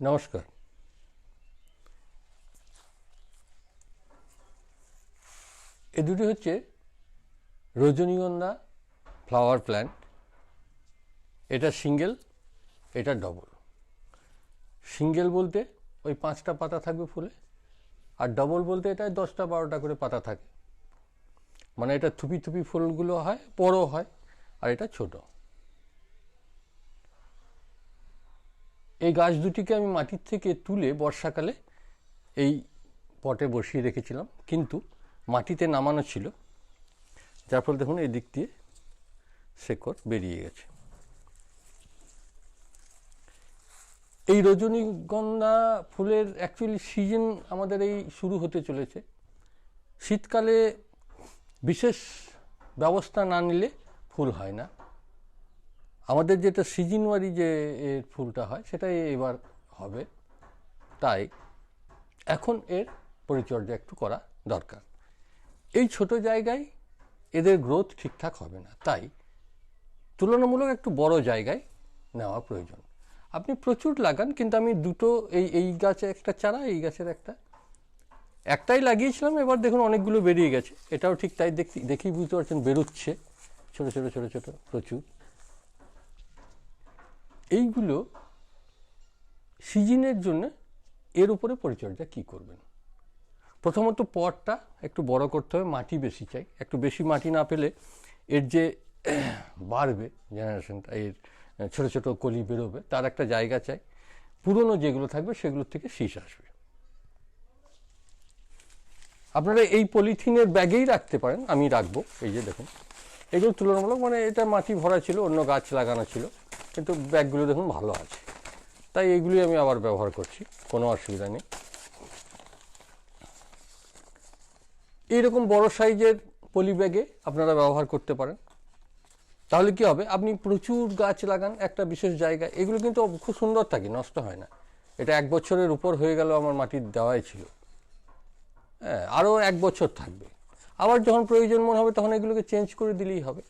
নমস্কার। এ দুটি হচ্ছে রজনীগন্ধা ফ্লাওয়ার প্ল্যান্ট। এটা সিঙ্গেল, এটা ডবল। সিঙ্গেল বলতে ওই 5টা পাতা থাকবে ফুলে, আর ডবল বলতে এটায় 10টা 12টা করে পাতা থাকে। মানে এটা থুপি থুপি ফুলগুলো হয়, বড় হয়, আর এটা ছোট। এই গাছ দুটিকে আমি মাটির থেকে তুলে বর্ষাকালে এই পটে বসিয়ে রেখেছিলাম, কিন্তু মাটিতে নামানো ছিল, যার ফলে দেখুন এই দিক দিয়ে শেকড় বেরিয়ে গেছে। এই রজনীগন্ধা ফুলের অ্যাকচুয়ালি সিজন আমাদের এই শুরু হতে চলেছে। শীতকালে বিশেষ ব্যবস্থা না নিলে ফুল হয় না। আমাদের যেটা সিজন ওয়ারি যে এর ফুলটা হয় সেটাই এবার হবে, তাই এখন এর পরিচর্যা একটু করা দরকার। এই ছোট জায়গায় এদের গ্রোথ ঠিকঠাক হবে না, তাই তুলনামূলক একটু বড় জায়গায় নেওয়া প্রয়োজন। আপনি প্রচুর লাগান, কিন্তু আমি দুটো এই গাছে একটা চারা, এই গাছের একটাই লাগিয়েছিলাম, এবার দেখুন অনেকগুলো বেরিয়ে গেছে। এটাও ঠিক তাই, দেখি বুঝতে পারছেন বেরোচ্ছে ছোট ছোট ছোট ছোট প্রচুর। এইগুলো সিজনের জন্য এর উপরে পরিচর্যা কি করবেন? প্রথমত পটটা একটু বড় করতে হবে, মাটি বেশি চাই। একটু বেশি মাটি না পেলে এর যে বাড়বে জেনারেশনটা, এর ছোট ছোট কলি বেরোবে, তার একটা জায়গা চাই। পুরনো যেগুলো থাকবে সেগুলোর থেকে শীষ আসবে। আপনারা এই পলিথিনের ব্যাগেই রাখতে পারেন, আমি রাখবো। এই যে দেখুন, এগুলো তুলনামূলক, মানে এটা মাটি ভরা ছিল, অন্য গাছ লাগানো ছিল, কিন্তু ব্যাগগুলো দেখুন ভালো আছে, তাই এইগুলি আমি আবার ব্যবহার করছি, কোনো অসুবিধা নেই। এইরকম বড় সাইজের পলি ব্যাগে আপনারা ব্যবহার করতে পারেন। তাহলে কি হবে, আপনি প্রচুর গাছ লাগান একটা বিশেষ জায়গায়, এগুলো কিন্তু খুব সুন্দর থাকে, নষ্ট হয় না। এটা 1 বছরের উপর হয়ে গেল আমার মাটির দেওয়াই ছিল, হ্যাঁ, আরও 1 বছর থাকবে। আবার যখন প্রয়োজন মনে হবে তখন এগুলোকে চেঞ্জ করে দিলেই হবে।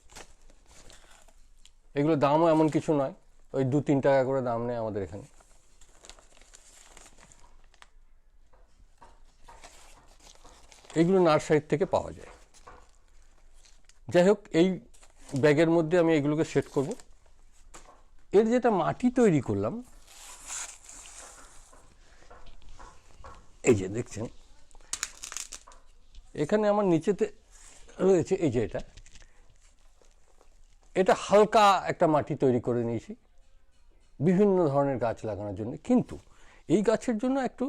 এগুলো দামও এমন কিছু নয়, ওই 2-3 টাকা করে দাম নেয় আমাদের এখানে। এগুলো নার্সারির থেকে পাওয়া যায়। যাই হোক, এই ব্যাগের মধ্যে আমি এগুলোকে সেট করব। এর যেটা মাটি তৈরি করলাম, এই যে দেখছেন এখানে আমার নিচেতে রয়েছে, এই যে এটা হালকা একটা মাটি তৈরি করে নিয়েছি বিভিন্ন ধরনের গাছ লাগানোর জন্য। কিন্তু এই গাছের জন্য একটু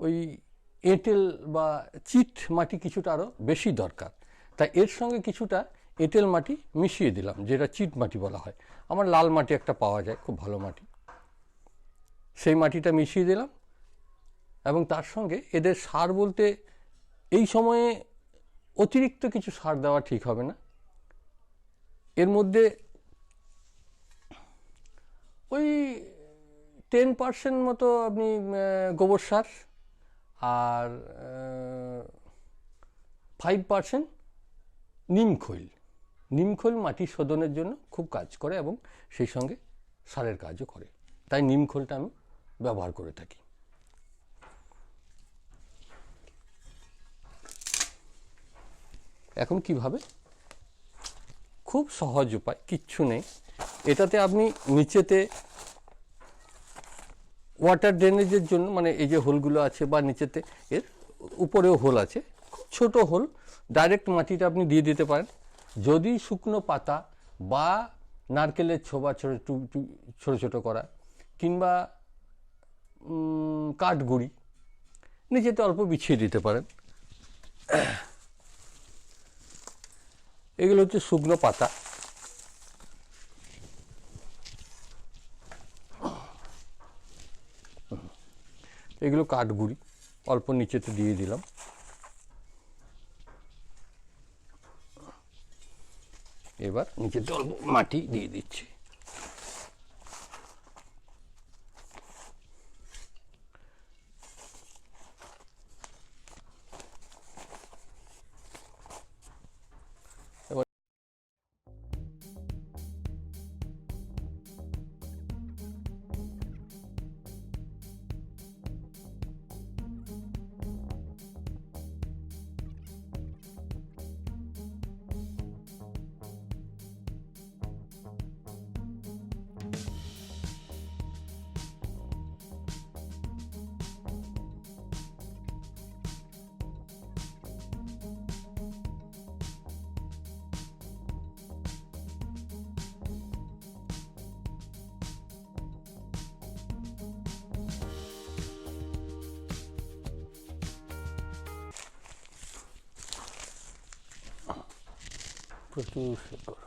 ওই এঁটেল বা চিট মাটি কিছুটা আরও বেশি দরকার, তাই এর সঙ্গে কিছুটা এঁটেল মাটি মিশিয়ে দিলাম, যেটা চিট মাটি বলা হয়। আমার লাল মাটি একটা পাওয়া যায়, খুব ভালো মাটি, সেই মাটিটা মিশিয়ে দিলাম। এবং তার সঙ্গে এদের সার বলতে এই সময়ে অতিরিক্ত কিছু সার দেওয়া ঠিক হবে না। এর মধ্যে ওই 10% মতো আপনি গোবর সার, আর 5% নিমখৈল। নিমখৈল মাটি শোধনের জন্য খুব কাজ করে এবং সেই সঙ্গে সারের কাজও করে, তাই নিমখৈলটা আমি ব্যবহার করে থাকি। এখন কিভাবে? খুব সহজ উপায়, কিচ্ছু নেই। এটাতে আপনি নিচেতে ওয়াটার ড্রেনেজের জন্য, মানে এই যে হোলগুলো আছে বা নিচেতে এর উপরেও হোল আছে, খুব ছোটো হোল, ডাইরেক্ট মাটিটা আপনি দিয়ে দিতে পারেন। যদি শুকনো পাতা বা নারকেলের ছোবা ছোটো ছোটো করা, কিংবা কাঠগুড়ি নিচেতে অল্প বিছিয়ে দিতে পারেন। এগুলো হচ্ছে শুকনো পাতা। এগুলো কাঠগুড়ি অল্প নিচেতে দিয়ে দিলাম। এবার নিচেতে অল্প মাটি দিয়ে দিচ্ছি। প্রচুর শিকড়,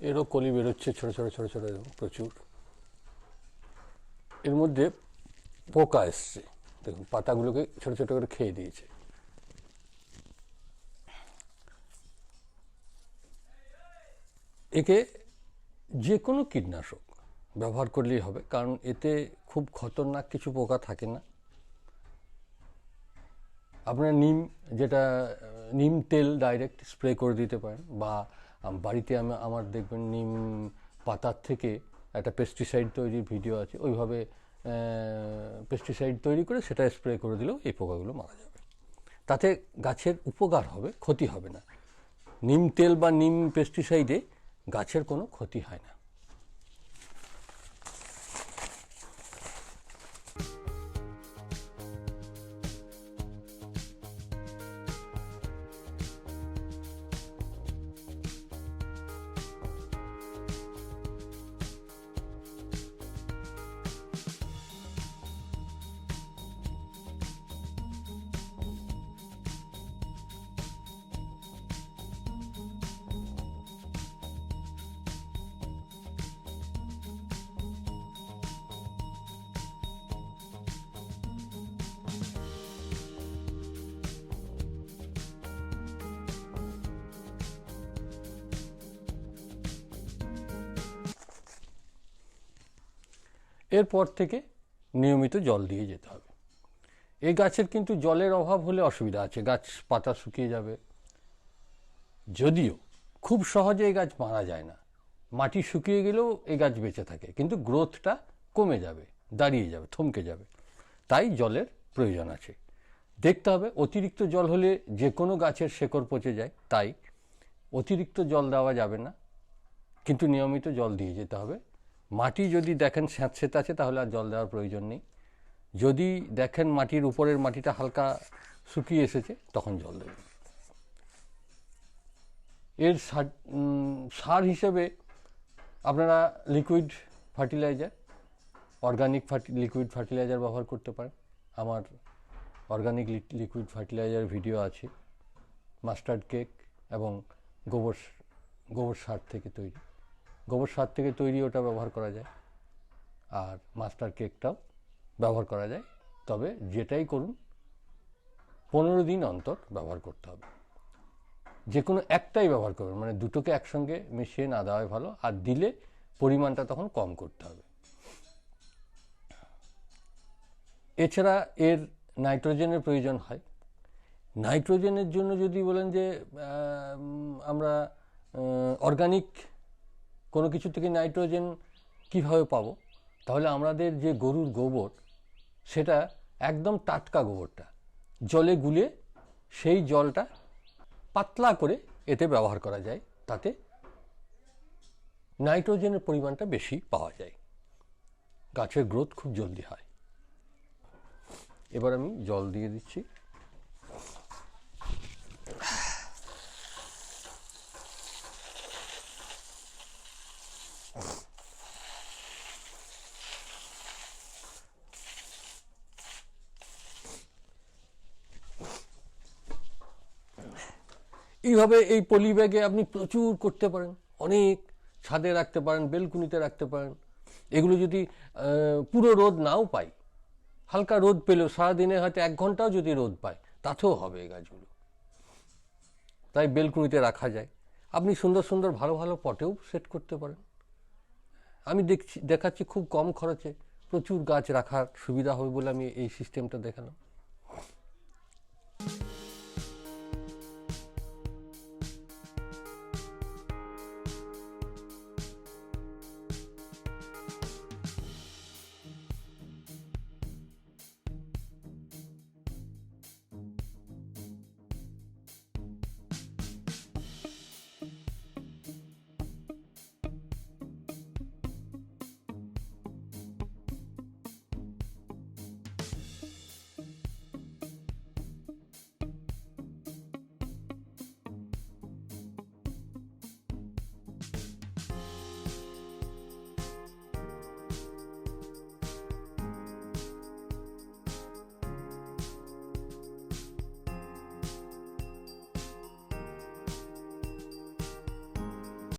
এরও কলি বেরোচ্ছে ছোট ছোট ছোট ছোট প্রচুর। এর মধ্যে পোকা এসছে, দেখুন পাতাগুলোকে ছোট ছোট করে খেয়ে দিয়েছে। একে যে কোনো কীটনাশক ব্যবহার করলেই হবে, কারণ এতে খুব খতরনাক কিছু পোকা থাকে না। আপনার নিম তেল ডাইরেক্ট স্প্রে করে দিতে পারেন, বা বাড়িতে আমার দেখবেন নিম পাতার থেকে একটা পেস্টিসাইড তৈরির ভিডিও আছে, ওইভাবে পেস্টিসাইড তৈরি করে সেটা স্প্রে করে দিলেও এই পোকাগুলো মারা যাবে। তাতে গাছের উপকার হবে, ক্ষতি হবে না। নিম তেল বা নিম পেস্টিসাইডে গাছের কোনো ক্ষতি হয় না। এরপর থেকে নিয়মিত জল দিয়ে যেতে হবে। এই গাছের কিন্তু জলের অভাব হলে অসুবিধা আছে, গাছ পাতা শুকিয়ে যাবে। যদিও খুব সহজে এই গাছ মারা যায় না, মাটি শুকিয়ে গেলেও এই গাছ বেঁচে থাকে, কিন্তু গ্রোথটা কমে যাবে, দাঁড়িয়ে যাবে, থমকে যাবে। তাই জলের প্রয়োজন আছে। দেখতে হবে, অতিরিক্ত জল হলে যে কোনো গাছের শেকড় পচে যায়, তাই অতিরিক্ত জল দেওয়া যাবে না, কিন্তু নিয়মিত জল দিয়ে যেতে হবে। মাটি যদি দেখেন স্যাঁতসেঁতে আছে তাহলে আর জল দেওয়ার প্রয়োজন নেই। যদি দেখেন মাটির উপরের মাটিটা হালকা শুকিয়ে এসেছে তখন জল দেবেন। এর সার হিসেবে আপনারা liquid fertiliser, organic liquid fertiliser ব্যবহার করতে পারেন। আমার অর্গানিক লিকুইড ফার্টিলাইজার ভিডিও আছে, মাস্টার্ড কেক এবং গোবর সার থেকে তৈরি। গোবর সার থেকে তৈরি ওটা ব্যবহার করা যায়, আর মাস্টার কেকটাও ব্যবহার করা যায়। তবে যেটাই করুন 15 দিন অন্তর ব্যবহার করতে হবে। যে কোনো একটাই ব্যবহার করবেন, মানে দুটোকে একসঙ্গে মিশিয়ে না দেওয়াই ভালো, আর দিলে পরিমাণটা তখন কম করতে হবে। এছাড়া এর নাইট্রোজেনের প্রয়োজন হয়। নাইট্রোজেনের জন্য যদি বলেন যে আমরা অর্গানিক কোনো কিছু থেকে নাইট্রোজেন কিভাবে পাবো, তাহলে আমাদের যে গরুর গোবর, সেটা একদম টাটকা গোবরটা জলে গুলে সেই জলটা পাতলা করে এতে ব্যবহার করা যায়, তাতে নাইট্রোজেনের পরিমাণটা বেশি পাওয়া যায়, গাছের গ্রোথ খুব জলদি হয়। এবার আমি জল দিয়ে দিচ্ছি। এইভাবে এই পলি ব্যাগে আপনি প্রচুর করতে পারেন, অনেক ছাদে রাখতে পারেন, বেলকুনিতে রাখতে পারেন। এগুলো যদি পুরো রোদ নাও পায়, হালকা রোদ পেলেও সারাদিনে হয়তো 1 ঘন্টাও যদি রোদ পায় তাতেও হবে এই গাছগুলো, তাই বেলকুনিতে রাখা যায়। আপনি সুন্দর সুন্দর ভালো ভালো পটেও সেট করতে পারেন। আমি দেখাচ্ছি খুব কম খরচে প্রচুর গাছ রাখার সুবিধা হবে বলে আমি এই সিস্টেমটা দেখালাম।